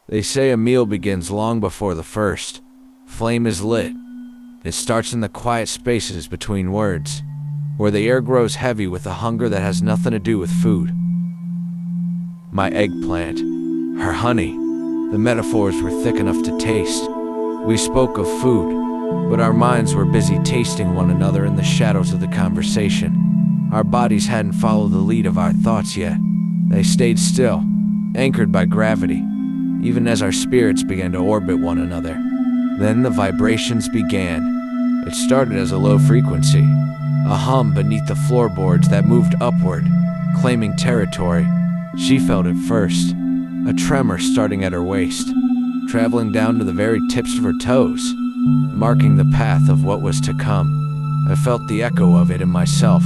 They say a meal begins long before the first flame is lit. It starts in the quiet spaces between words, where the air grows heavy with a hunger that has nothing to do with food. My eggplant, her honey, the metaphors were thick enough to taste. We spoke of food, but our minds were busy tasting one another in the shadows of the conversation. Our bodies hadn't followed the lead of our thoughts yet. They stayed still, anchored by gravity, even as our spirits began to orbit one another. Then the vibrations began. It started as a low frequency, a hum beneath the floorboards that moved upward, claiming territory. She felt it first, a tremor starting at her waist, traveling down to the very tips of her toes, marking the path of what was to come. I felt the echo of it in myself,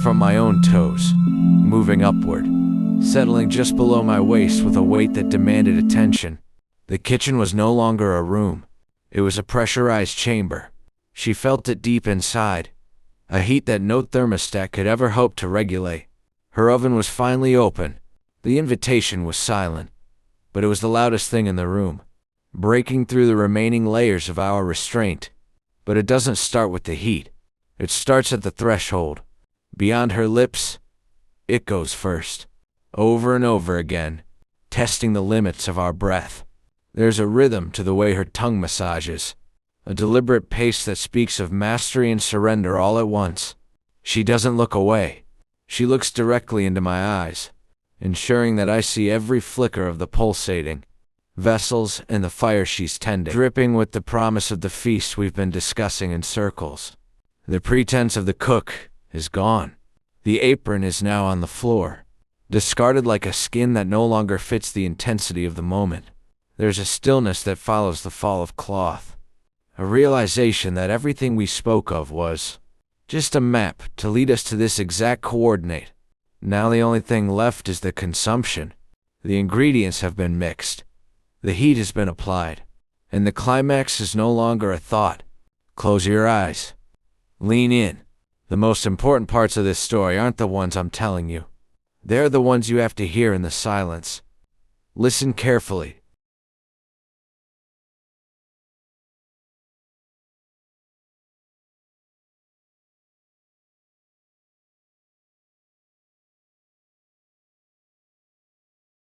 from my own toes, moving upward, settling just below my waist with a weight that demanded attention. The kitchen was no longer a room. It was a pressurized chamber. She felt it deep inside, a heat that no thermostat could ever hope to regulate. Her oven was finally open. The invitation was silent, but it was the loudest thing in the room, breaking through the remaining layers of our restraint. But it doesn't start with the heat. It starts at the threshold. Beyond her lips, it goes first, over and over again, testing the limits of our breath. There's a rhythm to the way her tongue massages, a deliberate pace that speaks of mastery and surrender all at once. She doesn't look away. She looks directly into my eyes, ensuring that I see every flicker of the pulsating vessels and the fire she's tending, dripping with the promise of the feast we've been discussing in circles. The pretense of the cook is gone. The apron is now on the floor, discarded like a skin that no longer fits the intensity of the moment. There's a stillness that follows the fall of cloth, a realization that everything we spoke of was just a map to lead us to this exact coordinate. Now the only thing left is the consumption. The ingredients have been mixed. The heat has been applied. And the climax is no longer a thought. Close your eyes. Lean in. The most important parts of this story aren't the ones I'm telling you. They're the ones you have to hear in the silence. Listen carefully.